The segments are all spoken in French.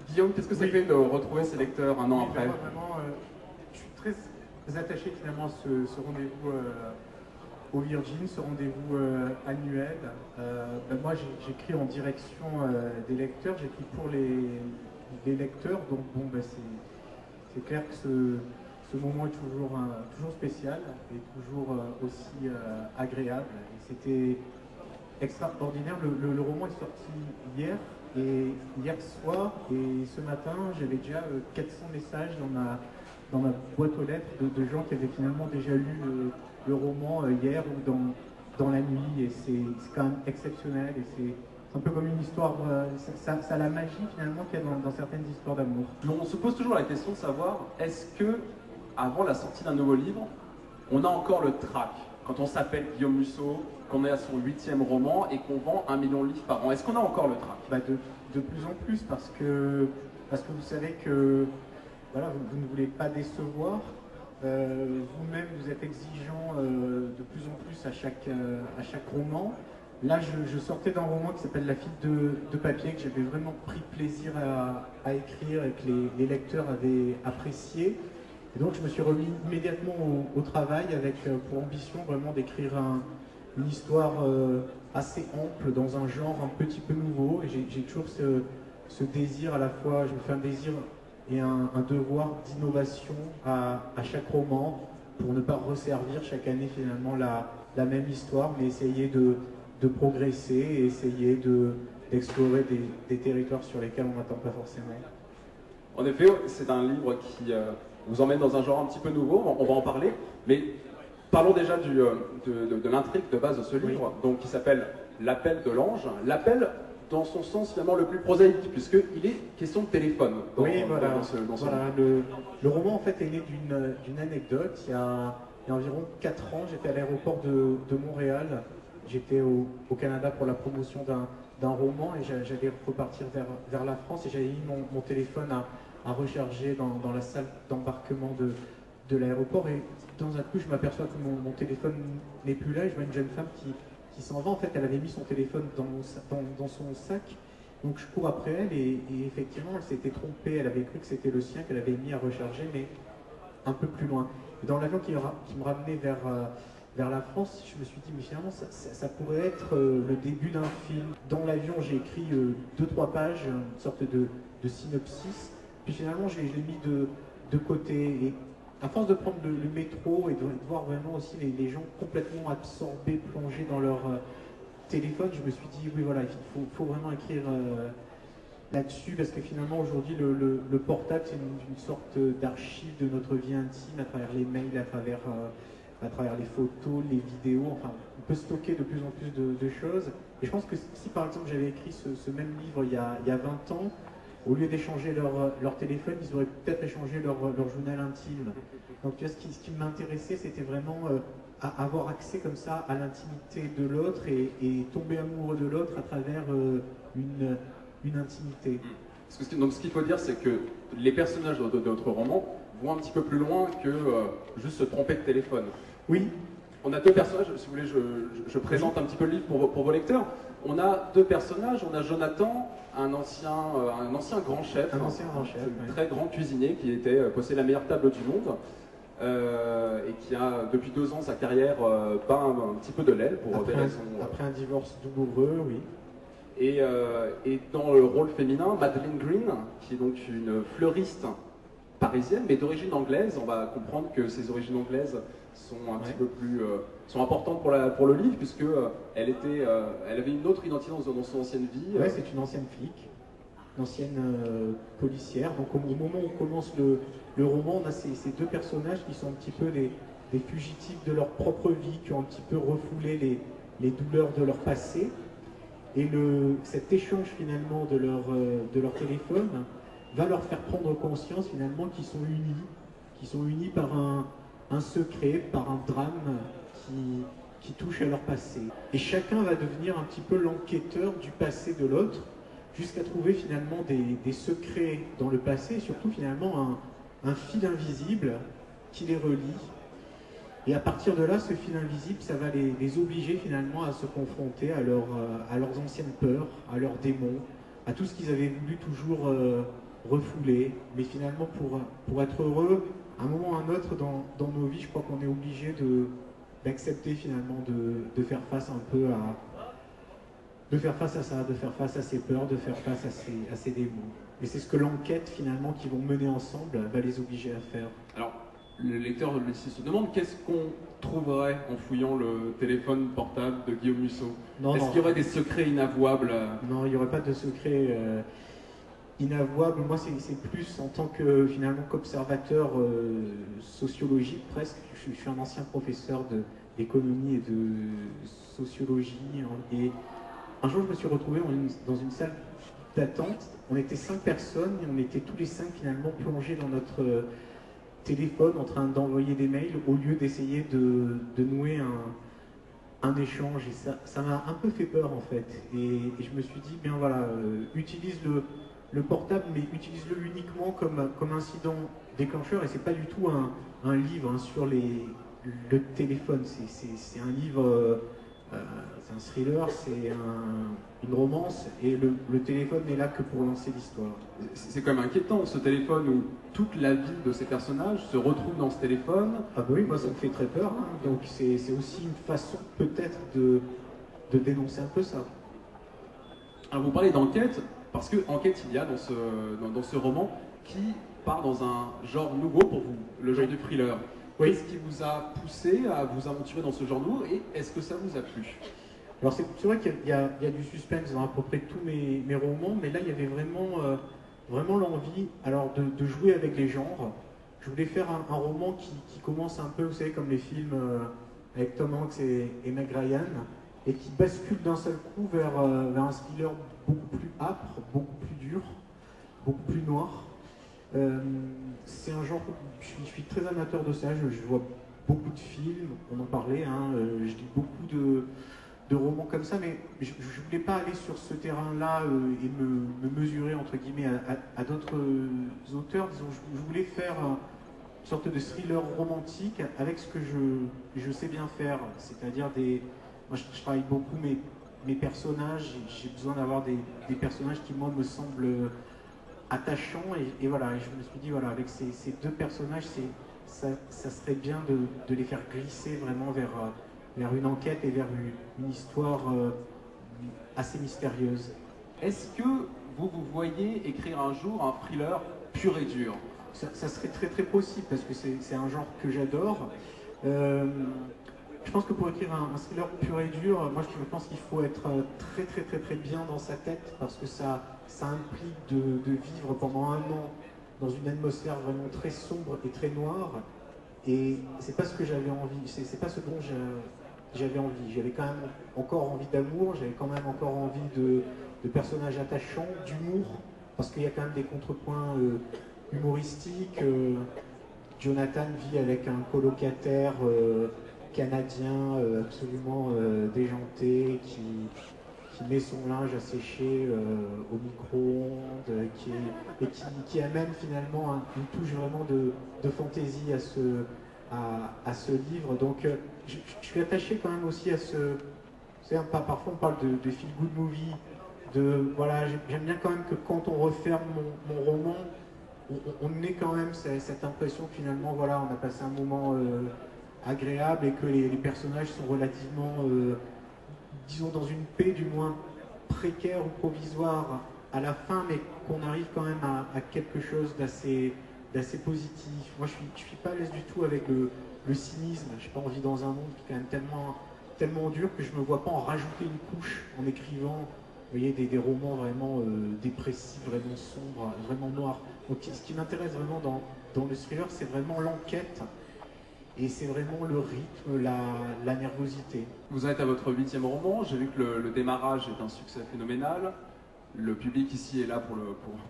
Guillaume, qu'est-ce que ça fait de retrouver ces lecteurs un an après? Moi, vraiment, je suis très attaché finalement à ce rendez-vous au Virgin, ce rendez-vous annuel. Moi, j'écris en direction des lecteurs, j'écris pour les lecteurs, donc bon, c'est clair que ce moment est toujours spécial et toujours aussi agréable. Et c'était extraordinaire. Le roman est sorti hier, et hier soir, et ce matin, j'avais déjà 400 messages dans ma boîte aux lettres de gens qui avaient finalement déjà lu le roman hier ou dans la nuit, et c'est quand même exceptionnel, et c'est un peu comme une histoire, ça a la magie finalement qu'il y a dans certaines histoires d'amour. On se pose toujours la question de savoir, est-ce que, avant la sortie d'un nouveau livre, on a encore le trac? Quand on s'appelle Guillaume Musso, qu'on est à son 8e roman et qu'on vend 1 million de livres par an, est-ce qu'on a encore le trac? De plus en plus, parce que vous savez que voilà, vous ne voulez pas décevoir. Vous-même, vous êtes exigeant de plus en plus à chaque roman. Là, je sortais d'un roman qui s'appelle La fille de papier, que j'avais vraiment pris plaisir à écrire et que les lecteurs avaient apprécié. Et donc, je me suis remis immédiatement au travail avec pour ambition vraiment d'écrire une histoire assez ample dans un genre un petit peu nouveau. Et j'ai toujours ce désir à la fois, je me fais un désir et un devoir d'innovation à chaque roman pour ne pas resservir chaque année finalement la même histoire, mais essayer de progresser et essayer d'explorer des territoires sur lesquels on n'attend pas forcément. En effet, c'est un livre qui vous emmène dans un genre un petit peu nouveau, on va en parler, mais parlons déjà de l'intrigue de base de ce livre, donc, qui s'appelle L'appel de l'ange. L'appel dans son sens finalement le plus prosaïque, puisqu'il est question de téléphone. Le roman en fait est né d'une anecdote. Il y a environ 4 ans, j'étais à l'aéroport de Montréal. J'étais au Canada pour la promotion d'un roman et j'allais repartir vers la France, et j'avais mis mon téléphone à recharger dans la salle d'embarquement de l'aéroport, et dans un coup je m'aperçois que mon téléphone n'est plus là, et je vois une jeune femme qui s'en va. En fait, elle avait mis son téléphone dans son sac, donc je cours après elle, et effectivement elle s'était trompée, elle avait cru que c'était le sien qu'elle avait mis à recharger, mais un peu plus loin. Et dans l'avion qui me ramenait vers la France, je me suis dit, mais finalement, ça pourrait être le début d'un film. Dans l'avion, j'ai écrit 2-3 pages, une sorte de synopsis, puis finalement, je l'ai mis de côté. Et à force de prendre le métro et de voir vraiment aussi les gens complètement absorbés, plongés dans leur téléphone, je me suis dit, oui, voilà, il faut vraiment écrire là-dessus, parce que finalement, aujourd'hui, le portable, c'est une sorte d'archive de notre vie intime, à travers les mails, à travers les photos, les vidéos. Enfin, on peut stocker de plus en plus de choses. Et je pense que si par exemple j'avais écrit ce même livre il y a 20 ans, au lieu d'échanger leur téléphone, ils auraient peut-être échangé leur journal intime. Donc tu vois, ce qui m'intéressait, c'était vraiment avoir accès comme ça à l'intimité de l'autre, et tomber amoureux de l'autre à travers une intimité. Donc ce qu'il faut dire, c'est que les personnages de votre roman vont un petit peu plus loin que juste se tromper de téléphone. Oui. On a 2 personnages, si vous voulez, je présente un petit peu le livre pour vos lecteurs. On a 2 personnages, on a Jonathan, un ancien grand chef, très grand cuisinier qui possédait la meilleure table du monde, et qui a depuis 2 ans sa carrière bat un petit peu de l'aile pour après un divorce douloureux, oui. Et dans le rôle féminin, Madeleine Green, qui est donc une fleuriste parisienne, mais d'origine anglaise. On va comprendre que ses origines anglaises sont un petit peu plus sont importantes pour le livre, puisque elle avait une autre identité dans son ancienne vie. Oui, c'est une ancienne flic, une ancienne policière. Donc au moment où on commence le roman, on a ces 2 personnages qui sont un petit peu des fugitifs de leur propre vie, qui ont un petit peu refoulé les douleurs de leur passé. Et cet échange finalement de leur téléphone va leur faire prendre conscience finalement qu'ils sont unis par un secret, par un drame qui touche à leur passé. Et chacun va devenir un petit peu l'enquêteur du passé de l'autre, jusqu'à trouver finalement des secrets dans le passé, et surtout finalement un fil invisible qui les relie. Et à partir de là, ce fil invisible, ça va les obliger finalement à se confronter à leurs anciennes peurs, à leurs démons, à tout ce qu'ils avaient voulu toujours refoulé. Mais finalement, pour être heureux, à un moment ou à un autre dans nos vies, je crois qu'on est obligé d'accepter finalement de faire face un peu de faire face à ça, de faire face à ses peurs, de faire face à ses démons. Et c'est ce que l'enquête finalement qu'ils vont mener ensemble va les obliger à faire. Alors, le lecteur se demande qu'est-ce qu'on trouverait en fouillant le téléphone portable de Guillaume Musso. Est-ce qu'il y aurait des secrets inavouables? Non, il n'y aurait pas de secrets inavouables. Moi, c'est plus en tant que finalement qu'observateur sociologique presque. Je suis un ancien professeur d'économie et de sociologie. Et un jour, je me suis retrouvé dans une salle d'attente. On était 5 personnes et on était tous les 5 finalement plongés dans notre téléphone en train d'envoyer des mails au lieu d'essayer de nouer un échange. Et ça m'a un peu fait peur en fait. Et je me suis dit, bien voilà, utilise le portable, mais utilise-le uniquement comme incident déclencheur. Et c'est pas du tout un livre hein, sur le téléphone. C'est un livre... c'est un thriller, c'est une romance, et le téléphone n'est là que pour lancer l'histoire. C'est quand même inquiétant, ce téléphone où toute la vie de ces personnages se retrouve dans ce téléphone. Ah bah oui, moi ça me fait très peur, hein. Donc c'est aussi une façon peut-être de dénoncer un peu ça. Alors vous parlez d'enquête, parce que enquête il y a dans ce roman qui part dans un genre nouveau pour vous, le genre du thriller. Oui. Qu'est-ce qui vous a poussé à vous aventurer dans ce genre nouveau et est-ce que ça vous a plu? Alors c'est vrai qu'il y a du suspense dans à peu près tous mes romans, mais là il y avait vraiment l'envie alors de jouer avec les genres. Je voulais faire un roman qui commence un peu, vous savez, comme les films avec Tom Hanks et Meg Ryan, et qui bascule d'un seul coup vers un thriller beaucoup plus âpre, beaucoup plus dur, beaucoup plus noir. C'est un genre, je suis très amateur de ça, je vois beaucoup de films, on en parlait, hein, je lis beaucoup de romans comme ça, mais je ne voulais pas aller sur ce terrain-là et me mesurer, entre guillemets, à d'autres auteurs. Disons, je voulais faire une sorte de thriller romantique avec ce que je sais bien faire, c'est-à-dire moi je travaille beaucoup mes personnages, j'ai besoin d'avoir des personnages qui, moi, me semblent attachant et voilà, et je me suis dit voilà, avec ces 2 personnages, ça serait bien de les faire glisser vraiment vers une enquête et vers une histoire assez mystérieuse. Est-ce que vous voyez écrire un jour un thriller pur et dur? Ça serait très très possible parce que c'est un genre que j'adore. Je pense que pour écrire un thriller pur et dur, moi je pense qu'il faut être très très très très bien dans sa tête parce que ça implique de vivre pendant un an dans une atmosphère vraiment très sombre et très noire. Et c'est pas ce que j'avais envie, c'est pas ce dont j'avais envie. J'avais quand même encore envie d'amour, j'avais quand même encore envie de personnages attachants, d'humour, parce qu'il y a quand même des contrepoints humoristiques. Jonathan vit avec un colocataire canadien absolument déjanté qui met son linge à sécher au micro-ondes, qui amène finalement une touche vraiment de fantaisie à ce livre. Donc je suis attaché quand même aussi à ce... Parfois on parle de feel good movie, voilà, j'aime bien quand même que quand on referme mon roman, on ait quand même cette impression que finalement voilà, on a passé un moment agréable et que les personnages sont relativement, disons, dans une paix du moins précaire ou provisoire à la fin, mais qu'on arrive quand même à quelque chose d'assez positif. Moi je suis pas à l'aise du tout avec le cynisme, j'ai pas envie dans un monde qui est quand même tellement dur que je me vois pas en rajouter une couche en écrivant, vous voyez, des romans vraiment dépressifs, vraiment sombres, vraiment noirs. Donc ce qui m'intéresse vraiment dans le thriller, c'est vraiment l'enquête et c'est vraiment le rythme, la nervosité. Vous êtes à votre 8e roman, j'ai vu que le démarrage est un succès phénoménal, le public ici est là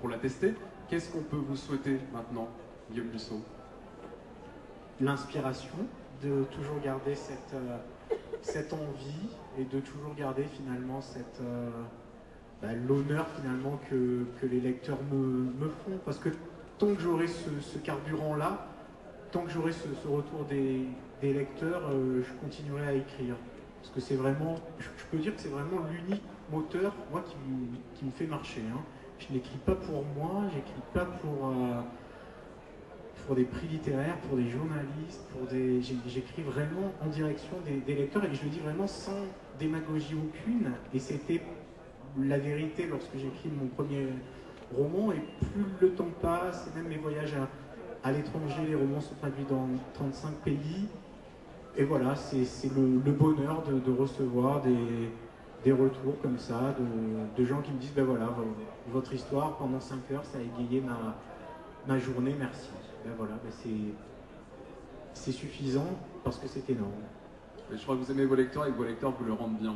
pour l'attester. Qu'est-ce qu'on peut vous souhaiter maintenant, Guillaume Musso? L'inspiration, de toujours garder cette envie et de toujours garder finalement l'honneur finalement que les lecteurs me font, parce que tant que j'aurai ce carburant-là, tant que j'aurai ce retour des lecteurs, je continuerai à écrire. Parce que c'est vraiment, je peux dire que c'est vraiment l'unique moteur, moi, qui me fait marcher. Hein. Je l'écris pas pour moi, j'écris pas pour des prix littéraires, pour des journalistes, j'écris vraiment en direction des lecteurs, et je le dis vraiment sans démagogie aucune, et c'était la vérité lorsque j'écris mon premier roman, et plus le temps passe, et même mes voyages à l'étranger, les romans sont traduits dans 35 pays, et voilà, c'est le bonheur de recevoir des retours comme ça, de gens qui me disent, ben voilà, votre histoire pendant 5 heures, ça a égayé ma journée, merci. Ben voilà, ben c'est suffisant parce que c'est énorme. Je crois que vous aimez vos lecteurs et que vos lecteurs vous le rendent bien.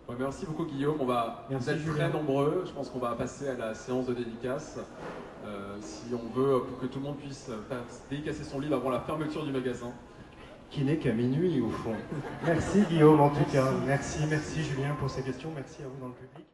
Ouais, merci beaucoup Guillaume, vous êtes très nombreux, je pense qu'on va passer à la séance de dédicace. Si on veut, pour que tout le monde puisse dédicacer son livre avant la fermeture du magasin. Qui n'est qu'à minuit au fond. Merci Guillaume en tout cas, merci Julien pour ces questions, merci à vous dans le public.